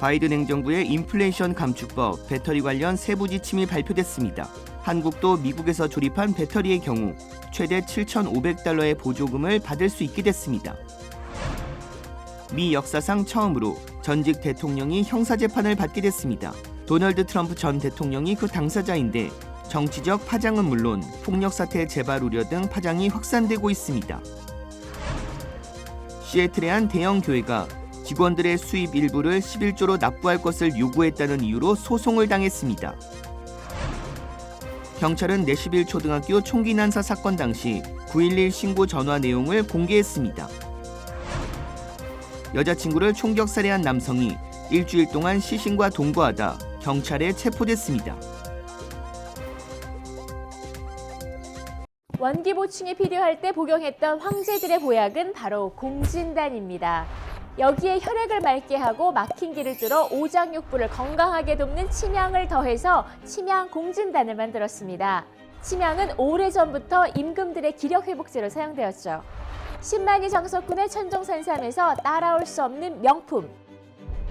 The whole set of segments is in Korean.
바이든 행정부의 인플레이션 감축법 배터리 관련 세부 지침이 발표됐습니다. 한국도 미국에서 조립한 배터리의 경우 최대 7,500달러의 보조금을 받을 수 있게 됐습니다. 미 역사상 처음으로 전직 대통령이 형사재판을 받게 됐습니다. 도널드 트럼프 전 대통령이 그 당사자인데 정치적 파장은 물론 폭력 사태 재발 우려 등 파장이 확산되고 있습니다. 시애틀의 한 대형 교회가 직원들의 수입 일부를 11조로 납부할 것을 요구했다는 이유로 소송을 당했습니다. 경찰은 내시빌 초등학교 총기 난사 사건 당시 911 신고 전화 내용을 공개했습니다. 여자친구를 총격 살해한 남성이 일주일 동안 시신과 동거하다 경찰에 체포됐습니다. 원기 보충이 필요할 때 복용했던 황제들의 보약은 바로 공진단입니다. 여기에 혈액을 맑게 하고 막힌 길을 뚫어 오장육부를 건강하게 돕는 침향을 더해서 침향 공진단을 만들었습니다. 침향은 오래전부터 임금들의 기력 회복제로 사용되었죠. 10만이 정석군의 천종산삼에서 따라올 수 없는 명품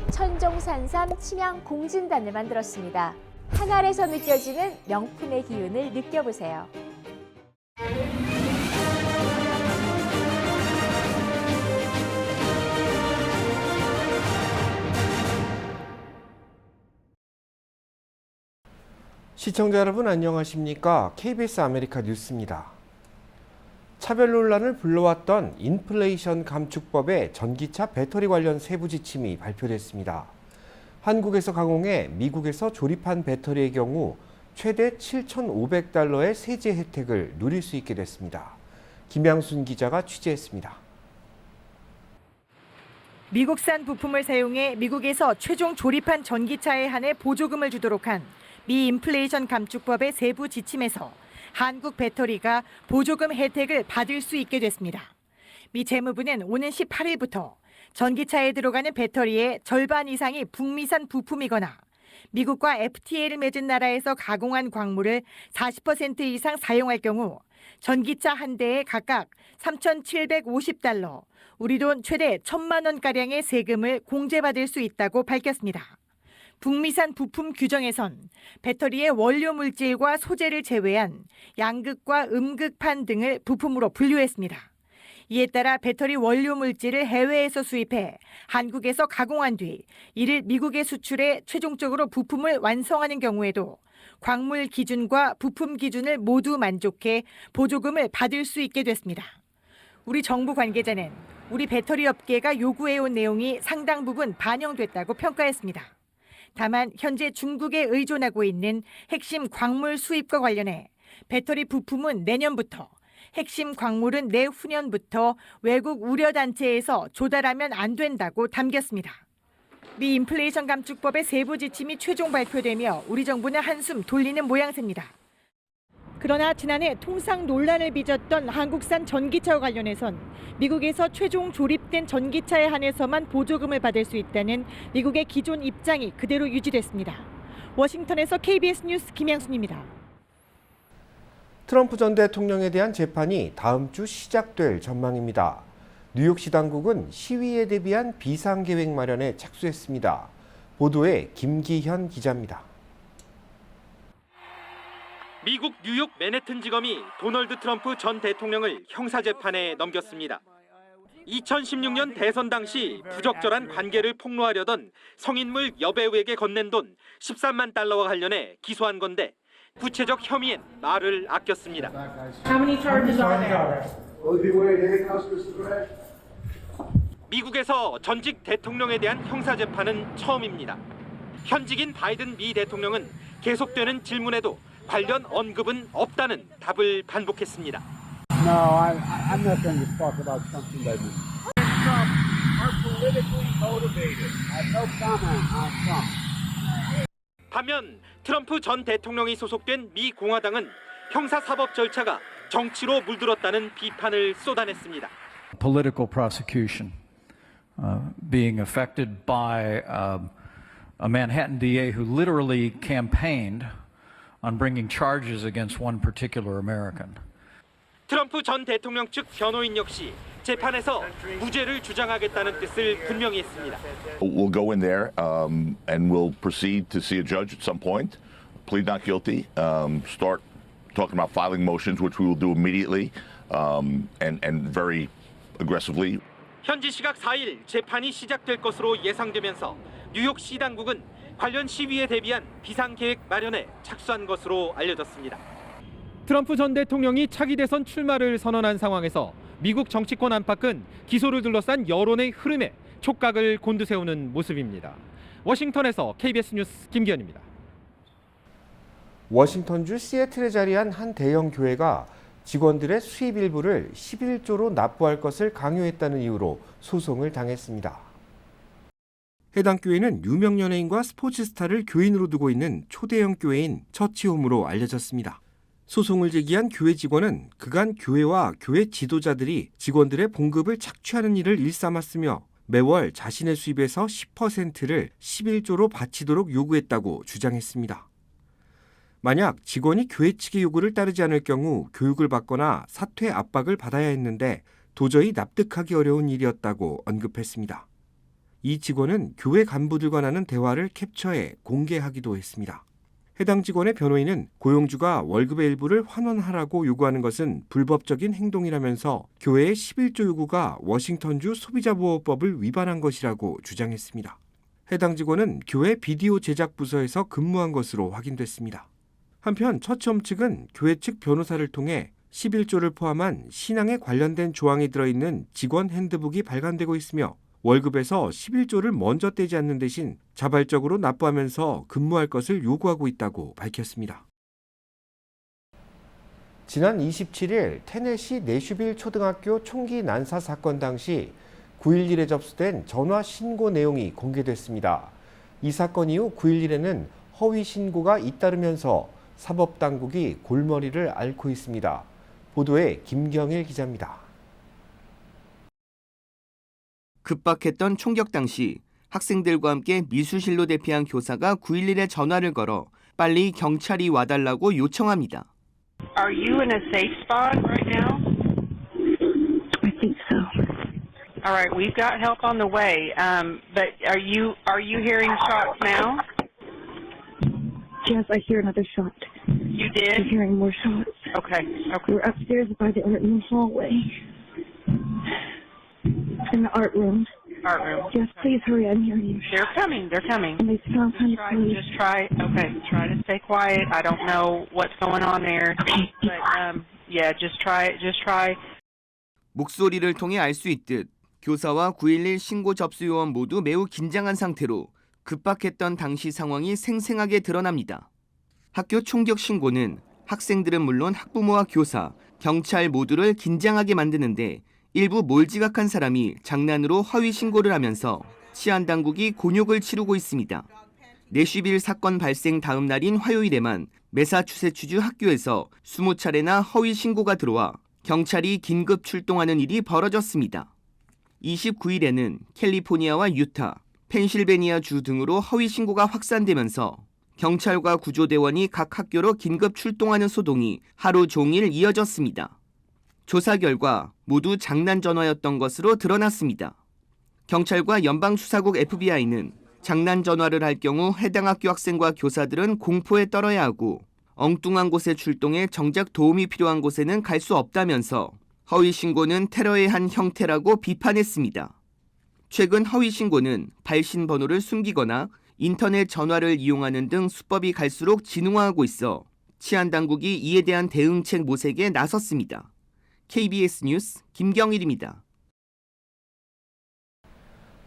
천종산삼 침향 공진단을 만들었습니다. 한 알에서 느껴지는 명품의 기운을 느껴보세요. 시청자 여러분 안녕하십니까? KBS 아메리카 뉴스입니다. 차별 논란을 불러왔던 인플레이션 감축법의 전기차 배터리 관련 세부 지침이 발표됐습니다. 한국에서 가공해 미국에서 조립한 배터리의 경우 최대 7,500달러의 세제 혜택을 누릴 수 있게 됐습니다. 김양순 기자가 취재했습니다. 미국산 부품을 사용해 미국에서 최종 조립한 전기차에 한해 보조금을 주도록 한 미 인플레이션 감축법의 세부 지침에서 한국 배터리가 보조금 혜택을 받을 수 있게 됐습니다. 미 재무부는 오는 18일부터 전기차에 들어가는 배터리의 절반 이상이 북미산 부품이거나 미국과 FTA를 맺은 나라에서 가공한 광물을 40% 이상 사용할 경우 전기차 한 대에 각각 3,750달러, 우리 돈 최대 1,000만 원가량의 세금을 공제받을 수 있다고 밝혔습니다. 북미산 부품 규정에선 배터리의 원료 물질과 소재를 제외한 양극과 음극판 등을 부품으로 분류했습니다. 이에 따라 배터리 원료 물질을 해외에서 수입해 한국에서 가공한 뒤 이를 미국에 수출해 최종적으로 부품을 완성하는 경우에도 광물 기준과 부품 기준을 모두 만족해 보조금을 받을 수 있게 됐습니다. 우리 정부 관계자는 우리 배터리 업계가 요구해온 내용이 상당 부분 반영됐다고 평가했습니다. 다만 현재 중국에 의존하고 있는 핵심 광물 수입과 관련해 배터리 부품은 내년부터, 핵심 광물은 내후년부터 외국 우려단체에서 조달하면 안 된다고 담겼습니다. 미 인플레이션 감축법의 세부 지침이 최종 발표되며 우리 정부는 한숨 돌리는 모양새입니다. 그러나 지난해 통상 논란을 빚었던 한국산 전기차와 관련해선 미국에서 최종 조립된 전기차에 한해서만 보조금을 받을 수 있다는 미국의 기존 입장이 그대로 유지됐습니다. 워싱턴에서 KBS 뉴스 김양순입니다. 트럼프 전 대통령에 대한 재판이 다음 주 시작될 전망입니다. 뉴욕시 당국은 시위에 대비한 비상계획 마련에 착수했습니다. 보도에 김기현 기자입니다. 미국 뉴욕 맨해튼 지검이 도널드 트럼프 전 대통령을 형사재판에 넘겼습니다. 2016년 대선 당시 부적절한 관계를 폭로하려던 성인물 여배우에게 건넨 돈 13만 달러와 관련해 기소한 건데 구체적 혐의엔 말을 아꼈습니다. 미국에서 전직 대통령에 대한 형사재판은 처음입니다. 현직인 바이든 미 대통령은 계속되는 질문에도 관련 언급은 없다는 답을 반복했습니다. No, I'm not going to talk about something that is. Trump are politically motivated. I have no comment on Trump. 반면 트럼프 전 대통령이 소속된 미 공화당은 형사사법 절차가 정치로 물들었다는 비판을 쏟아냈습니다. Political prosecution being affected by a Manhattan DA who literally campaigned on bringing charges against one particular American. 트럼프 전 대통령 측 변호인 역시 재판에서 무죄를 주장하겠다는 뜻을 분명히 했습니다. We'll go in there and we'll proceed to see a judge at some point, plead not guilty, start talking about filing motions, which we will do immediately and very aggressively. 현지 시각 4일 재판이 시작될 것으로 예상되면서 뉴욕시 당국은 관련 시위에 대비한 비상계획 마련에 착수한 것으로 알려졌습니다. 트럼프 전 대통령이 차기 대선 출마를 선언한 상황에서 미국 정치권 안팎은 기소를 둘러싼 여론의 흐름에 촉각을 곤두세우는 모습입니다. 워싱턴에서 KBS 뉴스 김기현입니다. 워싱턴주 시애틀에 자리한 한 대형 교회가 직원들의 수입 일부를 11조로 납부할 것을 강요했다는 이유로 소송을 당했습니다. 해당 교회는 유명 연예인과 스포츠 스타를 교인으로 두고 있는 초대형 교회인 처치홈으로 알려졌습니다. 소송을 제기한 교회 직원은 그간 교회와 교회 지도자들이 직원들의 봉급을 착취하는 일을 일삼았으며 매월 자신의 수입에서 10%를 11조로 바치도록 요구했다고 주장했습니다. 만약 직원이 교회 측의 요구를 따르지 않을 경우 교육을 받거나 사퇴 압박을 받아야 했는데 도저히 납득하기 어려운 일이었다고 언급했습니다. 이 직원은 교회 간부들과 나눈 대화를 캡처해 공개하기도 했습니다. 해당 직원의 변호인은 고용주가 월급의 일부를 환원하라고 요구하는 것은 불법적인 행동이라면서 교회의 11조 요구가 워싱턴주 소비자보호법을 위반한 것이라고 주장했습니다. 해당 직원은 교회 비디오 제작 부서에서 근무한 것으로 확인됐습니다. 한편 처치홈 측은 교회 측 변호사를 통해 11조를 포함한 신앙에 관련된 조항이 들어있는 직원 핸드북이 발간되고 있으며 월급에서 11조를 먼저 떼지 않는 대신 자발적으로 납부하면서 근무할 것을 요구하고 있다고 밝혔습니다. 지난 27일 테네시 내슈빌 초등학교 총기 난사 사건 당시 911에 접수된 전화 신고 내용이 공개됐습니다. 이 사건 이후 911에는 허위 신고가 잇따르면서 사법당국이 골머리를 앓고 있습니다. 보도에 김경일 기자입니다. 급박했던 총격 당시 학생들과 함께 미술실로 대피한 교사가 911에 전화를 걸어 빨리 경찰이 와달라고 요청합니다. Are you in a safe spot right now? I think so. All right, we've got help on the way. But are you hearing shots now? Yes, I hear another shot. You did? I'm hearing more shots. Okay. We're upstairs by the art room hallway. In the art room. Art room. Yes, please hurry. I'm hearing you. They're coming. And they sound kind of close. Just try. Okay. Try to stay quiet. I don't know what's going on there. Okay. But yeah, just try. 목소리를 통해 알 수 있듯 교사와 911 신고 접수 요원 모두 매우 긴장한 상태로 급박했던 당시 상황이 생생하게 드러납니다. 학교 총격 신고는 학생들은 물론 학부모와 교사, 경찰 모두를 긴장하게 만드는데 일부 몰지각한 사람이 장난으로 허위 신고를 하면서 치안당국이 곤욕을 치르고 있습니다. 내슈빌 사건 발생 다음 날인 화요일에만 매사추세츠주 학교에서 20차례나 허위 신고가 들어와 경찰이 긴급 출동하는 일이 벌어졌습니다. 29일에는 캘리포니아와 유타, 펜실베니아 주 등으로 허위 신고가 확산되면서 경찰과 구조대원이 각 학교로 긴급 출동하는 소동이 하루 종일 이어졌습니다. 조사 결과 모두 장난 전화였던 것으로 드러났습니다. 경찰과 연방수사국 FBI는 장난 전화를 할 경우 해당 학교 학생과 교사들은 공포에 떨어야 하고 엉뚱한 곳에 출동해 정작 도움이 필요한 곳에는 갈 수 없다면서 허위 신고는 테러의 한 형태라고 비판했습니다. 최근 허위 신고는 발신 번호를 숨기거나 인터넷 전화를 이용하는 등 수법이 갈수록 진화하고 있어 치안당국이 이에 대한 대응책 모색에 나섰습니다. KBS 뉴스 김경일입니다.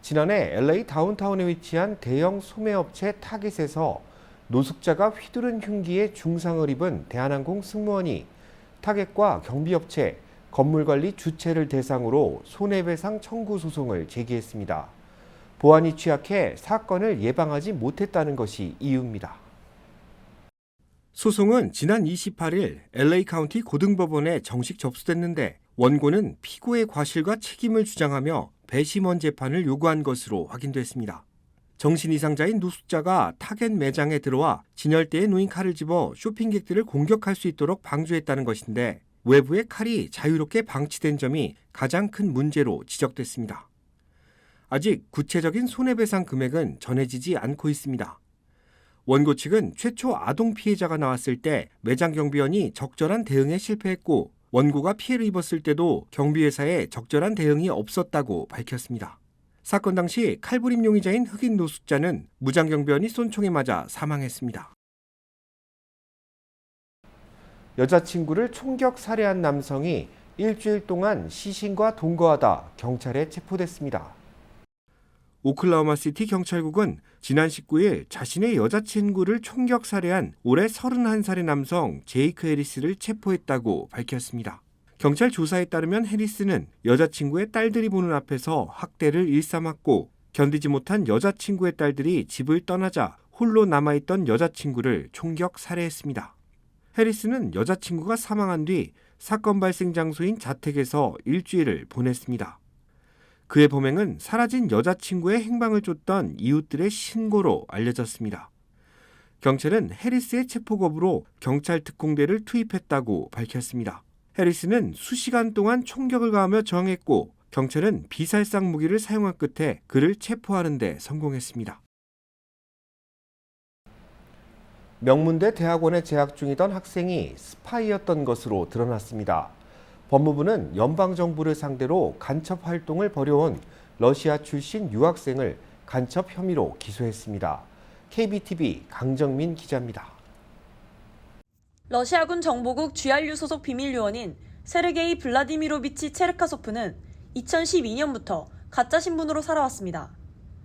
지난해 LA 다운타운에 위치한 대형 소매업체 타깃에서 노숙자가 휘두른 흉기에 중상을 입은 대한항공 승무원이 타깃과 경비업체, 건물관리 주체를 대상으로 손해배상 청구 소송을 제기했습니다. 보안이 취약해 사건을 예방하지 못했다는 것이 이유입니다. 소송은 지난 28일 LA 카운티 고등법원에 정식 접수됐는데 원고는 피고의 과실과 책임을 주장하며 배심원 재판을 요구한 것으로 확인됐습니다. 정신 이상자인 노숙자가 타겟 매장에 들어와 진열대에 놓인 칼을 집어 쇼핑객들을 공격할 수 있도록 방조했다는 것인데 외부의 칼이 자유롭게 방치된 점이 가장 큰 문제로 지적됐습니다. 아직 구체적인 손해배상 금액은 전해지지 않고 있습니다. 원고 측은 최초 아동 피해자가 나왔을 때 매장 경비원이 적절한 대응에 실패했고 원고가 피해를 입었을 때도 경비회사에 적절한 대응이 없었다고 밝혔습니다. 사건 당시 칼부림 용의자인 흑인 노숙자는 무장 경비원이 쏜 총에 맞아 사망했습니다. 여자친구를 총격 살해한 남성이 일주일 동안 시신과 동거하다 경찰에 체포됐습니다. 오클라호마시티 경찰국은 지난 19일 자신의 여자친구를 총격 살해한 올해 31살의 남성 제이크 해리스를 체포했다고 밝혔습니다. 경찰 조사에 따르면 해리스는 여자친구의 딸들이 보는 앞에서 학대를 일삼았고 견디지 못한 여자친구의 딸들이 집을 떠나자 홀로 남아있던 여자친구를 총격 살해했습니다. 해리스는 여자친구가 사망한 뒤 사건 발생 장소인 자택에서 일주일을 보냈습니다. 그의 범행은 사라진 여자친구의 행방을 쫓던 이웃들의 신고로 알려졌습니다. 경찰은 해리스의 체포 거부로 경찰 특공대를 투입했다고 밝혔습니다. 해리스는 수시간 동안 총격을 가하며 저항했고 경찰은 비살상 무기를 사용한 끝에 그를 체포하는 데 성공했습니다. 명문대 대학원에 재학 중이던 학생이 스파이였던 것으로 드러났습니다. 법무부는 연방정부를 상대로 간첩 활동을 벌여온 러시아 출신 유학생을 간첩 혐의로 기소했습니다. KBTV 강정민 기자입니다. 러시아군 정보국 GRU 소속 비밀요원인 세르게이 블라디미로비치 체르카소프는 2012년부터 가짜 신분으로 살아왔습니다.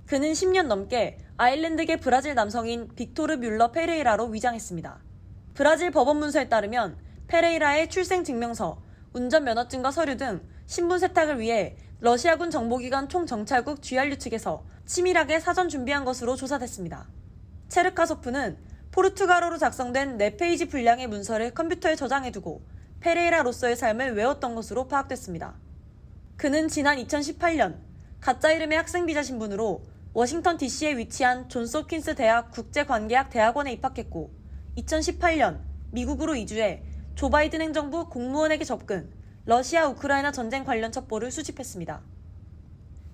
그는 10년 넘게 아일랜드계 브라질 남성인 빅토르 뮬러 페레이라로 위장했습니다. 브라질 법원 문서에 따르면 페레이라의 출생증명서, 운전면허증과 서류 등 신분 세탁을 위해 러시아군 정보기관 총정찰국 GRU 측에서 치밀하게 사전 준비한 것으로 조사됐습니다. 체르카소프는 포르투갈어로 작성된 4페이지 분량의 문서를 컴퓨터에 저장해두고 페레이라로서의 삶을 외웠던 것으로 파악됐습니다. 그는 지난 2018년 가짜 이름의 학생 비자 신분으로 워싱턴 DC에 위치한 존스 홉킨스 대학 국제관계학 대학원에 입학했고 2018년 미국으로 이주해 조 바이든 행정부 공무원에게 접근, 러시아 우크라이나 전쟁 관련 첩보를 수집했습니다.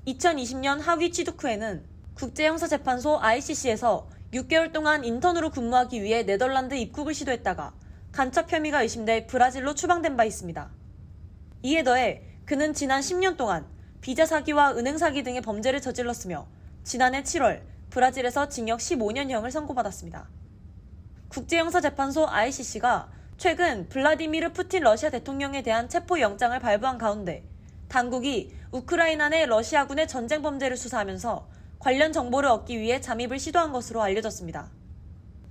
2020년 하위 취득 후에는 국제형사재판소 ICC에서 6개월 동안 인턴으로 근무하기 위해 네덜란드 입국을 시도했다가 간첩 혐의가 의심돼 브라질로 추방된 바 있습니다. 이에 더해 그는 지난 10년 동안 비자 사기와 은행 사기 등의 범죄를 저질렀으며 지난해 7월 브라질에서 징역 15년형을 선고받았습니다. 국제형사재판소 ICC가 최근 블라디미르 푸틴 러시아 대통령에 대한 체포영장을 발부한 가운데 당국이 우크라이나 내 러시아군의 전쟁 범죄를 수사하면서 관련 정보를 얻기 위해 잠입을 시도한 것으로 알려졌습니다.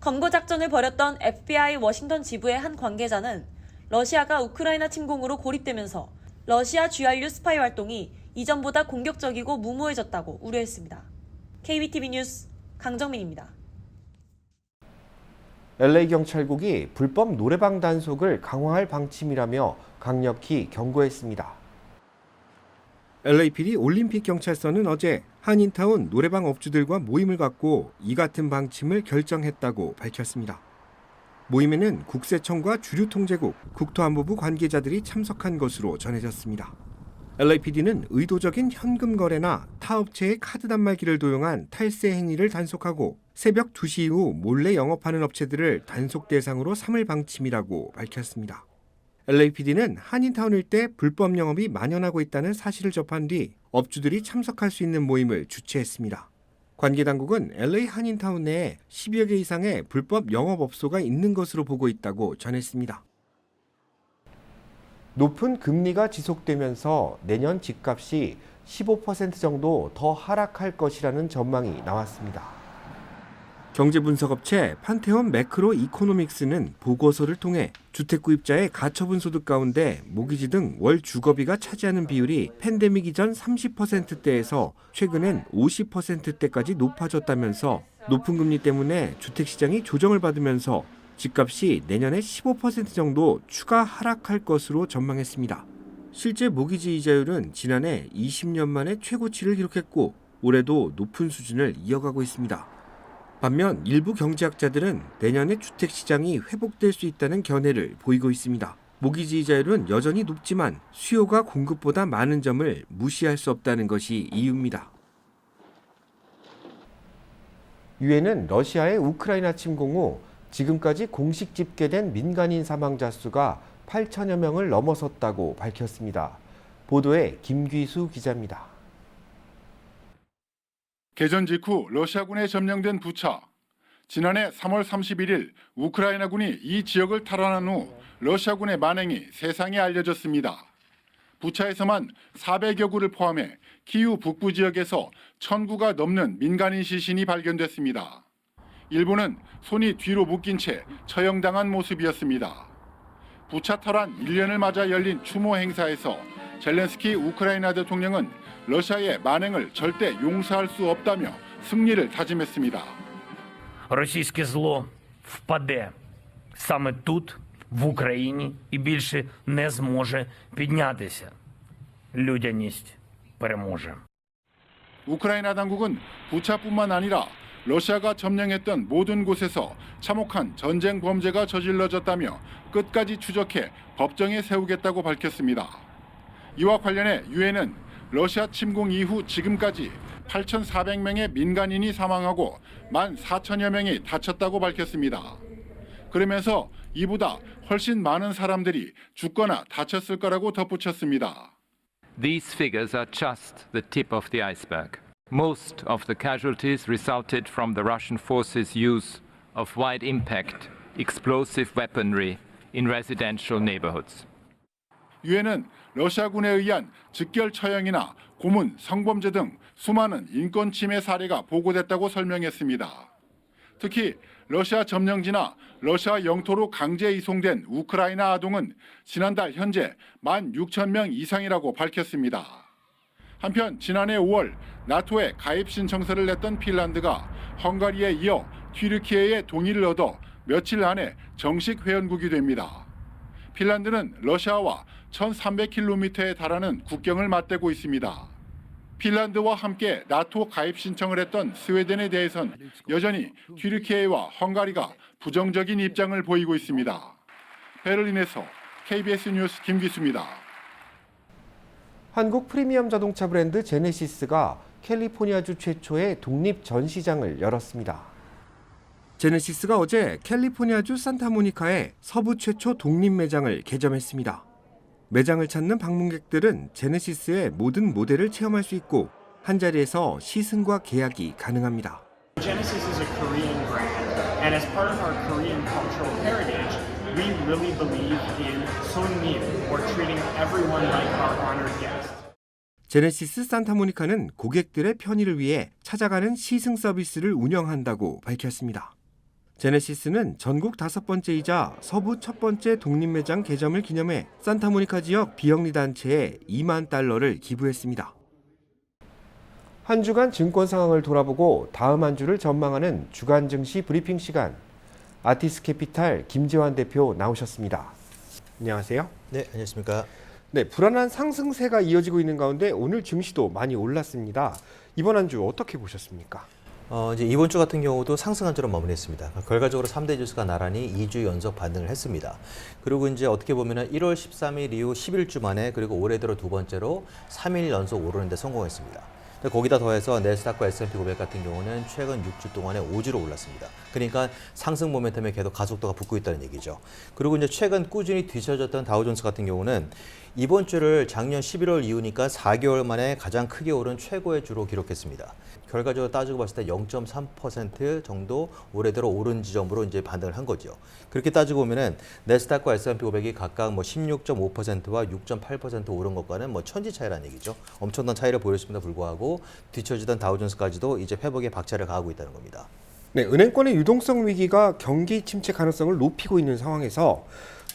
검거 작전을 벌였던 FBI 워싱턴 지부의 한 관계자는 러시아가 우크라이나 침공으로 고립되면서 러시아 GRU 스파이 활동이 이전보다 공격적이고 무모해졌다고 우려했습니다. KBTV 뉴스 강정민입니다. LA경찰국이 불법 노래방 단속을 강화할 방침이라며 강력히 경고했습니다. LAPD 올림픽경찰서는 어제 한인타운 노래방 업주들과 모임을 갖고 이 같은 방침을 결정했다고 밝혔습니다. 모임에는 국세청과 주류통제국, 국토안보부 관계자들이 참석한 것으로 전해졌습니다. LAPD는 의도적인 현금 거래나 타 업체의 카드 단말기를 도용한 탈세 행위를 단속하고 새벽 2시 이후 몰래 영업하는 업체들을 단속 대상으로 삼을 방침이라고 밝혔습니다. LAPD는 한인타운 일대 불법 영업이 만연하고 있다는 사실을 접한 뒤 업주들이 참석할 수 있는 모임을 주최했습니다. 관계당국은 LA 한인타운 내에 10여 개 이상의 불법 영업업소가 있는 것으로 보고 있다고 전했습니다. 높은 금리가 지속되면서 내년 집값이 15% 정도 더 하락할 것이라는 전망이 나왔습니다. 경제분석업체 판테온 매크로 이코노믹스는 보고서를 통해 주택구입자의 가처분 소득 가운데 모기지 등 월 주거비가 차지하는 비율이 팬데믹 이전 30%대에서 최근엔 50%대까지 높아졌다면서 높은 금리 때문에 주택시장이 조정을 받으면서 집값이 내년에 15% 정도 추가 하락할 것으로 전망했습니다. 실제 모기지 이자율은 지난해 20년 만에 최고치를 기록했고 올해도 높은 수준을 이어가고 있습니다. 반면 일부 경제학자들은 내년에 주택시장이 회복될 수 있다는 견해를 보이고 있습니다. 모기지휘자율은 여전히 높지만 수요가 공급보다 많은 점을 무시할 수 없다는 것이 이유입니다. 유엔은 러시아의 우크라이나 침공 후 지금까지 공식 집계된 민간인 사망자 수가 8천여 명을 넘어섰다고 밝혔습니다. 보도에 김귀수 기자입니다. 개전 직후 러시아군에 점령된 부차. 지난해 3월 31일 우크라이나군이 이 지역을 탈환한 후 러시아군의 만행이 세상에 알려졌습니다. 부차에서만 400여 구를 포함해 키우 북부 지역에서 1000구가 넘는 민간인 시신이 발견됐습니다. 일부는 손이 뒤로 묶인 채 처형당한 모습이었습니다. 부차 탈환 1년을 맞아 열린 추모 행사에서 젤렌스키 우크라이나 대통령은 러시아의 만행을 절대 용서할 수 없다며 승리를 다짐했습니다. Російське зло впаде саме тут, в Україні, і більше не зможе піднятися. Людяність переможе. 우크라이나 당국은 부차뿐만 아니라 러시아가 점령했던 모든 곳에서 참혹한 전쟁 범죄가 저질러졌다며 끝까지 추적해 법정에 세우겠다고 밝혔습니다. 이와 관련해 유엔은 러시아 침공 이후 지금까지 8,400명의 민간인이 사망하고 14,000여 명이 다쳤다고 밝혔습니다. 그러면서 이보다 훨씬 많은 사람들이 죽거나 다쳤을 거라고 덧붙였습니다. These figures are just the tip of the iceberg. Most of the casualties resulted from the Russian forces' use of wide impact explosive weaponry in residential neighborhoods. 유엔은 러시아군에 의한 즉결 처형이나 고문, 성범죄 등 수많은 인권 침해 사례가 보고됐다고 설명했습니다. 특히 러시아 점령지나 러시아 영토로 강제 이송된 우크라이나 아동은 지난달 현재 16,000명 이상이라고 밝혔습니다. 한편 지난해 5월 나토에 가입 신청서를 냈던 핀란드가 헝가리에 이어 튀르키예의 동의를 얻어 며칠 안에 정식 회원국이 됩니다. 핀란드는 러시아와 1,300km에 달하는 국경을 맞대고 있습니다. 핀란드와 함께 나토 가입 신청을 했던 스웨덴에 대해선 여전히 튀르키예와 헝가리가 부정적인 입장을 보이고 있습니다. 베를린에서 KBS 뉴스 김기수입니다. 한국 프리미엄 자동차 브랜드 제네시스가 캘리포니아주 최초의 독립 전시장을 열었습니다. 제네시스가 어제 캘리포니아주 산타모니카에 서부 최초 독립 매장을 개점했습니다. 매장을 찾는 방문객들은 제네시스의 모든 모델을 체험할 수 있고 한자리에서 시승과 계약이 가능합니다. Genesis is a Korean brand, and as part of our Korean cultural heritage, we really believe in songnyeon, or treating everyone like our honored guest. 제네시스 산타모니카는 고객들의 편의를 위해 찾아가는 시승 서비스를 운영한다고 밝혔습니다. 제네시스는 전국 5번째이자 서부 첫 번째 독립매장 개점을 기념해 산타모니카 지역 비영리 단체에 $20,000를 기부했습니다. 한 주간 증권 상황을 돌아보고 다음 한 주를 전망하는 주간 증시 브리핑 시간. 아티스캐피탈 김재환 대표 나오셨습니다. 안녕하세요. 네, 안녕하십니까. 네, 불안한 상승세가 이어지고 있는 가운데 오늘 증시도 많이 올랐습니다. 이번 한 주 어떻게 보셨습니까? 이제 이번 주 같은 경우도 상승한 주로 마무리했습니다. 결과적으로 3대 지수가 나란히 2주 연속 반등을 했습니다. 그리고 이제 어떻게 보면은 1월 13일 이후 11주 만에 그리고 올해 들어 두 번째로 3일 연속 오르는 데 성공했습니다. 거기다 더해서 내스닥과 S&P 500 같은 경우는 최근 6주 동안에 5주로 올랐습니다. 그러니까 상승 모멘텀에 계속 가속도가 붙고 있다는 얘기죠. 그리고 이제 최근 꾸준히 뒤처졌던 다우존스 같은 경우는 이번 주를 작년 11월 이후니까 4개월 만에 가장 크게 오른 최고의 주로 기록했습니다. 결과적으로 따지고 봤을 때 0.3% 정도 올해 들어 오른 지점으로 이제 반등을 한 거죠. 그렇게 따지고 보면은 내스닥과 S&P 500이 각각 16.5%와 6.8% 오른 것과는 천지 차이라는 얘기죠. 엄청난 차이를 보였음에도 불구하고 뒤처지던 다우존스까지도 이제 회복에 박차를 가하고 있다는 겁니다. 네, 은행권의 유동성 위기가 경기 침체 가능성을 높이고 있는 상황에서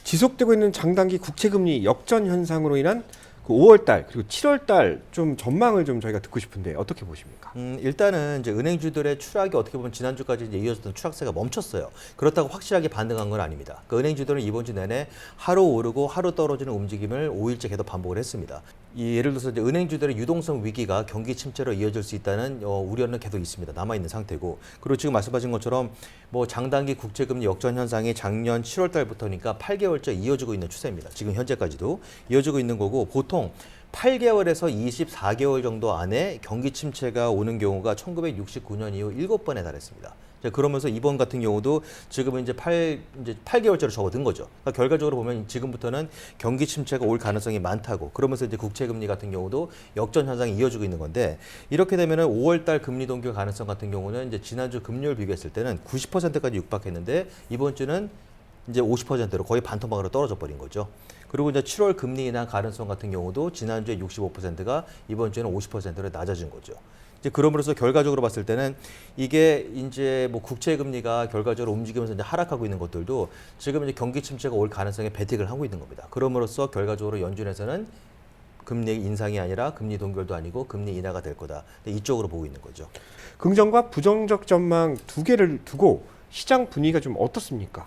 지속되고 있는 장단기 국채금리 역전 현상으로 인한 그 5월달 그리고 7월달 좀 전망을 좀 저희가 듣고 싶은데 어떻게 보십니까? 일단은 이제 은행주들의 추락이 어떻게 보면 지난주까지 이제 이어졌던 추락세가 멈췄어요. 그렇다고 확실하게 반등한 건 아닙니다. 그 은행주들은 이번 주 내내 하루 오르고 하루 떨어지는 움직임을 5일째 계속 반복을 했습니다. 예를 들어서 이제 은행주들의 유동성 위기가 경기 침체로 이어질 수 있다는 우려는 계속 있습니다. 남아 있는 상태고, 그리고 지금 말씀하신 것처럼 뭐 장단기 국채금리 역전 현상이 작년 7월 달부터니까 8개월째 이어지고 있는 추세입니다. 지금 현재까지도 이어지고 있는 거고, 보통 8개월에서 24개월 정도 안에 경기 침체가 오는 경우가 1969년 이후 7번에 달했습니다. 그러면서 이번 같은 경우도 지금은 이제 8개월째로 접어든 거죠. 그러니까 결과적으로 보면 지금부터는 경기 침체가 올 가능성이 많다고, 그러면서 이제 국채 금리 같은 경우도 역전 현상이 이어지고 있는 건데, 이렇게 되면은 5월 달 금리 동결 가능성 같은 경우는 이제 지난주 금요일 비교했을 때는 90%까지 육박했는데, 이번 주는 이제 50%로 거의 반토막으로 떨어져 버린 거죠. 그리고 이제 7월 금리 인하 가능성 같은 경우도 지난주에 65%가 이번 주에는 50%로 낮아진 거죠. 이제 그럼으로써 결과적으로 봤을 때는 이게 이제 뭐 국채 금리가 결과적으로 움직이면서 이제 하락하고 있는 것들도 지금 이제 경기 침체가 올 가능성에 배팅을 하고 있는 겁니다. 그럼으로써 결과적으로 연준에서는 금리 인상이 아니라 금리 동결도 아니고 금리 인하가 될 거다. 이쪽으로 보고 있는 거죠. 긍정과 부정적 전망 두 개를 두고 시장 분위기가 좀 어떻습니까?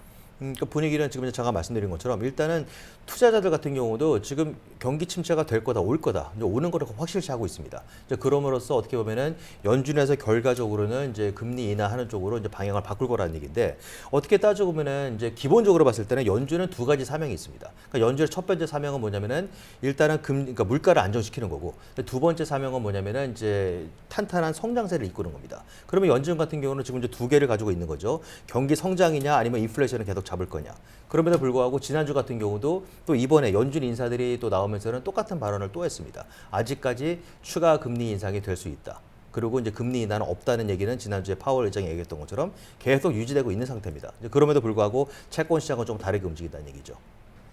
그 분위기는 지금 제가 말씀드린 것처럼 일단은 투자자들 같은 경우도 지금 경기 침체가 될 거다, 올 거다, 이제 오는 거를 확실시 하고 있습니다. 이제 그럼으로써 어떻게 보면은 연준에서 결과적으로는 이제 금리 인하하는 쪽으로 이제 방향을 바꿀 거라는 얘기인데, 어떻게 따지고 보면은 이제 기본적으로 봤을 때는 연준은 두 가지 사명이 있습니다. 그러니까 연준의 첫 번째 사명은 뭐냐면은 일단은 그러니까 물가를 안정시키는 거고, 두 번째 사명은 뭐냐면은 이제 탄탄한 성장세를 이끄는 겁니다. 그러면 연준 같은 경우는 지금 이제 두 개를 가지고 있는 거죠. 경기 성장이냐 아니면 인플레이션을 계속 잡을 거냐. 그럼에도 불구하고 지난주 같은 경우도 또 이번에 연준 인사들이 또 나오면서는 똑같은 발언을 또 했습니다. 아직까지 추가 금리 인상이 될 수 있다. 그리고 이제 금리 인하는 없다는 얘기는 지난주에 파월 의장이 얘기했던 것처럼 계속 유지되고 있는 상태입니다. 그럼에도 불구하고 채권 시장은 좀 다르게 움직인다는 얘기죠.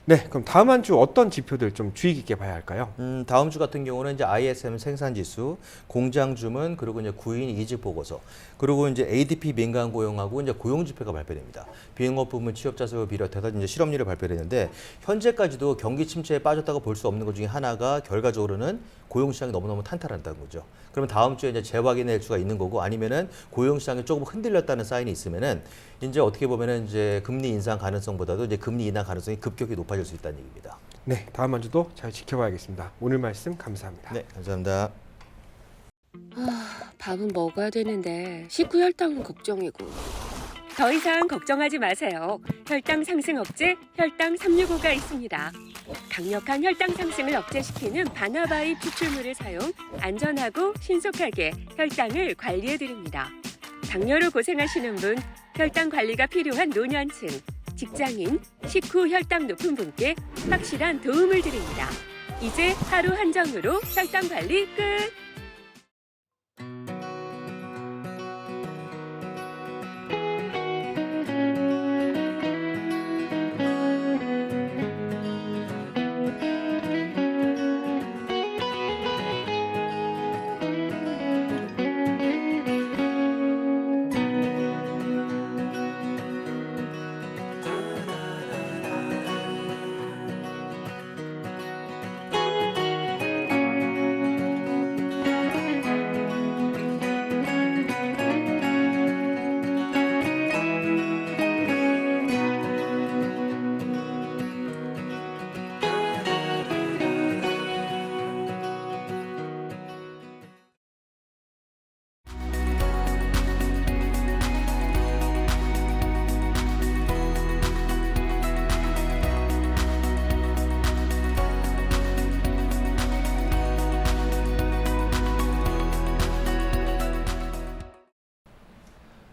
네, 그럼 다음 한 주 어떤 지표들 좀 주의 깊게 봐야 할까요? 다음 주 같은 경우는 이제 ISM 생산지수, 공장 주문, 그리고 이제 구인 이직 보고서, 그리고 이제 ADP 민간 고용하고 이제 고용 지표가 발표됩니다. 비행업 부문 취업자 수를 비롯해서 이제 실업률을 발표했는데, 현재까지도 경기 침체에 빠졌다고 볼 수 없는 것 중에 하나가 결과적으로는 고용 시장이 너무너무 탄탄하다는 거죠. 그러면 다음 주에 이제 재확인할 수가 있는 거고, 아니면은 고용 시장이 조금 흔들렸다는 사인이 있으면은 이제 어떻게 보면은 이제 금리 인상 가능성보다도 이제 금리 인하 가능성이 급격히 높아질 수 있다는 얘기입니다. 네, 다음 한 주도 잘 지켜봐야겠습니다. 오늘 말씀 감사합니다. 네, 감사합니다. 밥은 먹어야 되는데 식후 혈당은 걱정이고. 더 이상 걱정하지 마세요. 혈당 상승 억제 혈당 365가 있습니다. 강력한 혈당 상승을 억제시키는 바나바이 추출물을 사용, 안전하고 신속하게 혈당을 관리해 드립니다. 당뇨로 고생하시는 분, 혈당 관리가 필요한 노년층, 직장인, 식후 혈당 높은 분께 확실한 도움을 드립니다. 이제 하루 한정으로 혈당 관리 끝!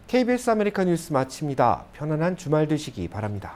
KBS 아메리카 뉴스 마칩니다. 편안한 주말 되시기 바랍니다.